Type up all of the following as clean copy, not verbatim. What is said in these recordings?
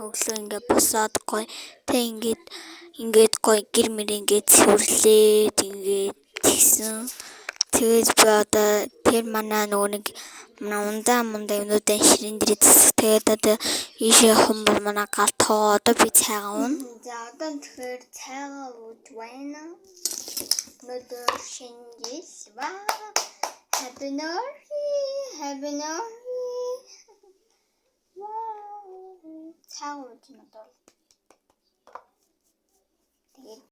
өглөө ингээд босоод гоё тэг ингээд гоё гэр мэр ингээд сүрлээд ингээд тэгсэн. Тэгээд би одоо тэр манай нөгөө нэг ундаа юмнуудаа ширэн дээр засах. Тэгээд одоо ийшээ хүмүүс манай галтгаа одоо би цайгаа уун. За одоо тэгэхээр цайгаа ууж байна. Өнөөдөр шинжил ба Happy New Year. Цайгаа ууж надад. Тэгээд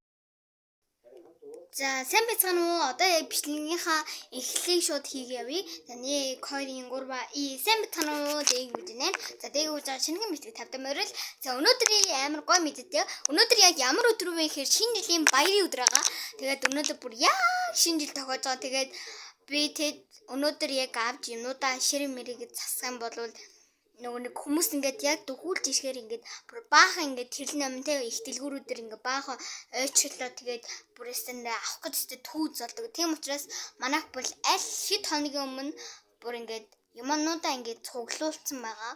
за сайн байцгаана уу? Одоо бичлэгийнхаа эхлэлийг шууд хийгээ явъя. За 1 2 3 сайн байцгаана уу? Дэг үзэнэ. За дэг үзэж шинэхэн бичлэг тавьдаг морил. За өнөөдрийн амар гоё мэдээ. Өнөөдөр яг ямар өдөр вэ гэхээр шинэ жилийн баярын өдөр байгаа. Тэгээд өнөөдөр бүр яг шинэ жил тохиож байгаа. Тэгээд би тэд өнөөдөр яг авч юмудаа ширэн мэрийг засах юм бол нөгөө нэг хүмүүс ингээд яг дөхүүлж ишгээр ингээд бүр баахан ингээд тэрл номтой их дэлгүүрүүдээр ингээд баахан ойчлоо тэгээд бүрээсээ авах гэж түүз болдог. Тийм учраас манайх бол аль хэд хоногийн өмнө бүр ингээд юмнуудаа ингээд цуглуулсан байгаа.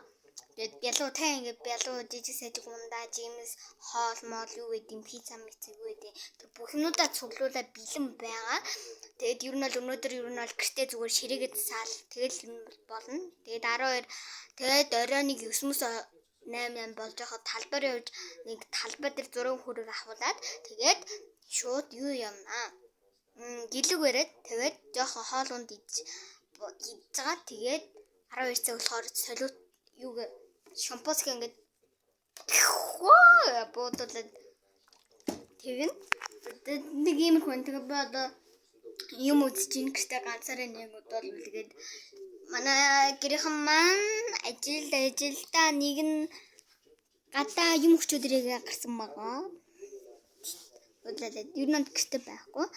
Тэгээд бялуу жижиг сажиг ундаа жимс хоол моол юу гэдэг пицца мэцэг үү гэдэг тэр бүхнүүдээ цуглуулаад бэлэн байгаа. Тэгээд ер нь бол өнөөдөр гэртээ зүгээр ширээгээ засаал тэгэл юм болно. Тэгээд 12 тэгээд оройн 9-8 болж байгаа талбарын хувьд нэг талбар дээр 6 хүрэг авахулаад тэгээд шууд юу юмнаа. Гэлэг бариад тэгээд жоохон хоол унд идж байгаа. Тэгээд 12 цаг болохоор солиот юуг шампуск ингээд буудуулаад тэгнэ. Нэг юм хүн тэгээд би одоо юм үзэж ин гэртээ ганцаараа нэг удаа л үлгээд манай гэрхэн маань ажилдаа нэг нь гадаа юм өчөөд ирээгээ гарсан байгаа. Удлаад ер нь гэртээ байхгүй.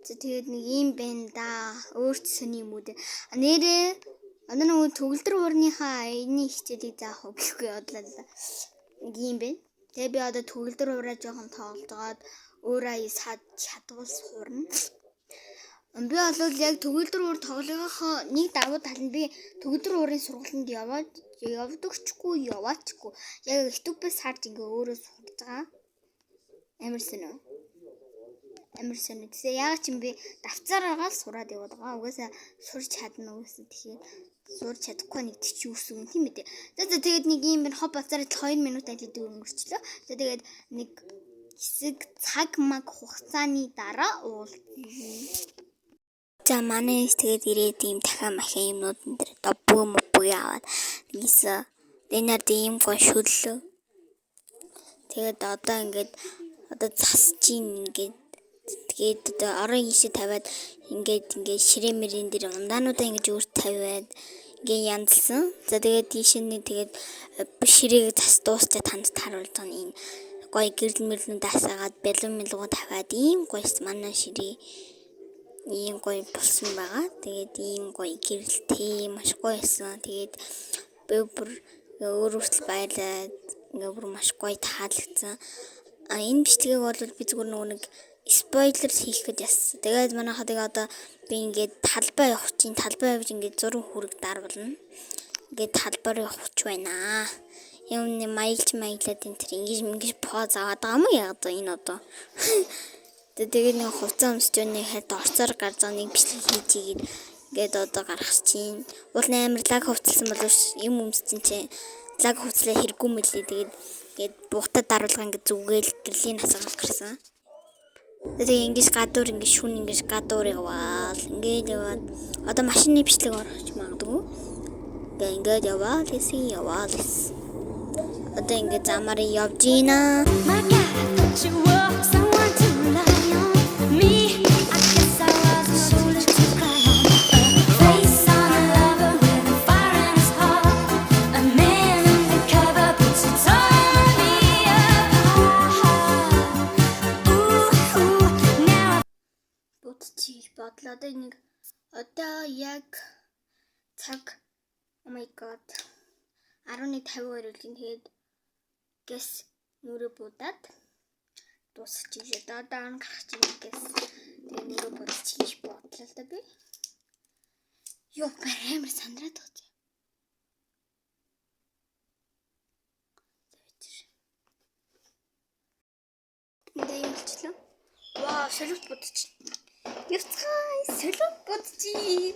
Тэгээд нэг юм байна да. Өөрт сони юм уу дээ. Нэрээ одоо нөгөө төгөлдөр уурныхаа энэ хичээлийг заах уу гэхгүй бодлоо. Нэг юм бэ. Тэгээ би одоо төгөлдөр уураа жоохон тоглоод өөрөө сад чадвал суурна. Би бол яг төгөлдөр уур тоглохоо нэг давуу тал нь би төгөлдөр уурын сургалтанд явдагчгүй яваачгүй. Яг YouTube-ээс харж ингээ өөрөө сурж байгаа. Амар сонио. Тэгээ яг ч юм би давцаараагаа л сураад яваад байгаа. Угаасаа сурч чадна угаасаа тэгэхээр сурч чадахгүй нэг чи үс юм тийм ээ. За тэгээд нэг юм бэр хоб бацаараа 2 минут аль дүү өнгөрчлөө. За тэгээд нэг хэсэг цаг маг хугацааны дараа уулзъя. За манай тэгээд ирээд ийм дахиад махин юмнууд энэ дэр бөө аваад нэгсэн. Дэнэр ийм гоо шүллөө. Тэгээд одоо ингээд засаж ингээд тэгээд одоо орон ийшээ тавиад ингээд ширээ мэрийн дээр ундаануудаа ингээд өөрт тавиад ингээд янзлсан. За тэгээд ийшээ нэг тэгээд ширээг зас дуусчаа танд харуулж байгаа нь энэ гоё гэрэл мэрлэн даасаагаад бэлэн мэлгуу тавиад ийм гоёс манай ширээ ийм гоё болсон байгаа. Тэгээд ийм гоё гэрэлтэй маш гоё байсан. Тэгээд би бүр өөрөөсөл баярлаад ингээ бүр маш гоё таалагдсан. Энэ бичлэгийг бол би зүгээр нөгөө нэг спойлер хийх гэж яссан. Тэгээд манайхаа тэгээ одоо би ингээд талбай явах чинь талбай явж ингээд 6 хүрэг дарвална. Ингээд талбай явах байна. Юм нэг маялаад энэ тэр ингэж поз аваад байгаа юм яг одоо энэ одоо. Тэгээд нэг хувцас өмсч нэг хайд орцоор гарч байгаа нэг бичлэг хийж игээд ингээд одоо гаргах чинь. Уул амар лаг хувцалсан болов юм өмсчин чинь лаг хувцлаа хэрэггүй мөлий. Тэгээд ингээд буутад даруулга ингээд зүгээл гэрлийн насаас гарсан. Тэгээд ингэж гадуур ингэж шүн ингэж гадуур яваал ингээд яваад одоо машины бичлэг орох магадгүй. Ингээд яваал гэсэн. Одоо ингээд замаар явж гинэ. бодлоо нэг одоо яг цаг oh my god 11:52 үл тэгээд гэс нүрэ будаад дуусчих жишээ одоо ан гарах чинь гэс тэгээд нүрэ будчих бодлоо л да би ёо амар сандраад байгаа. солиот будчих. Явцгай солиот будчих.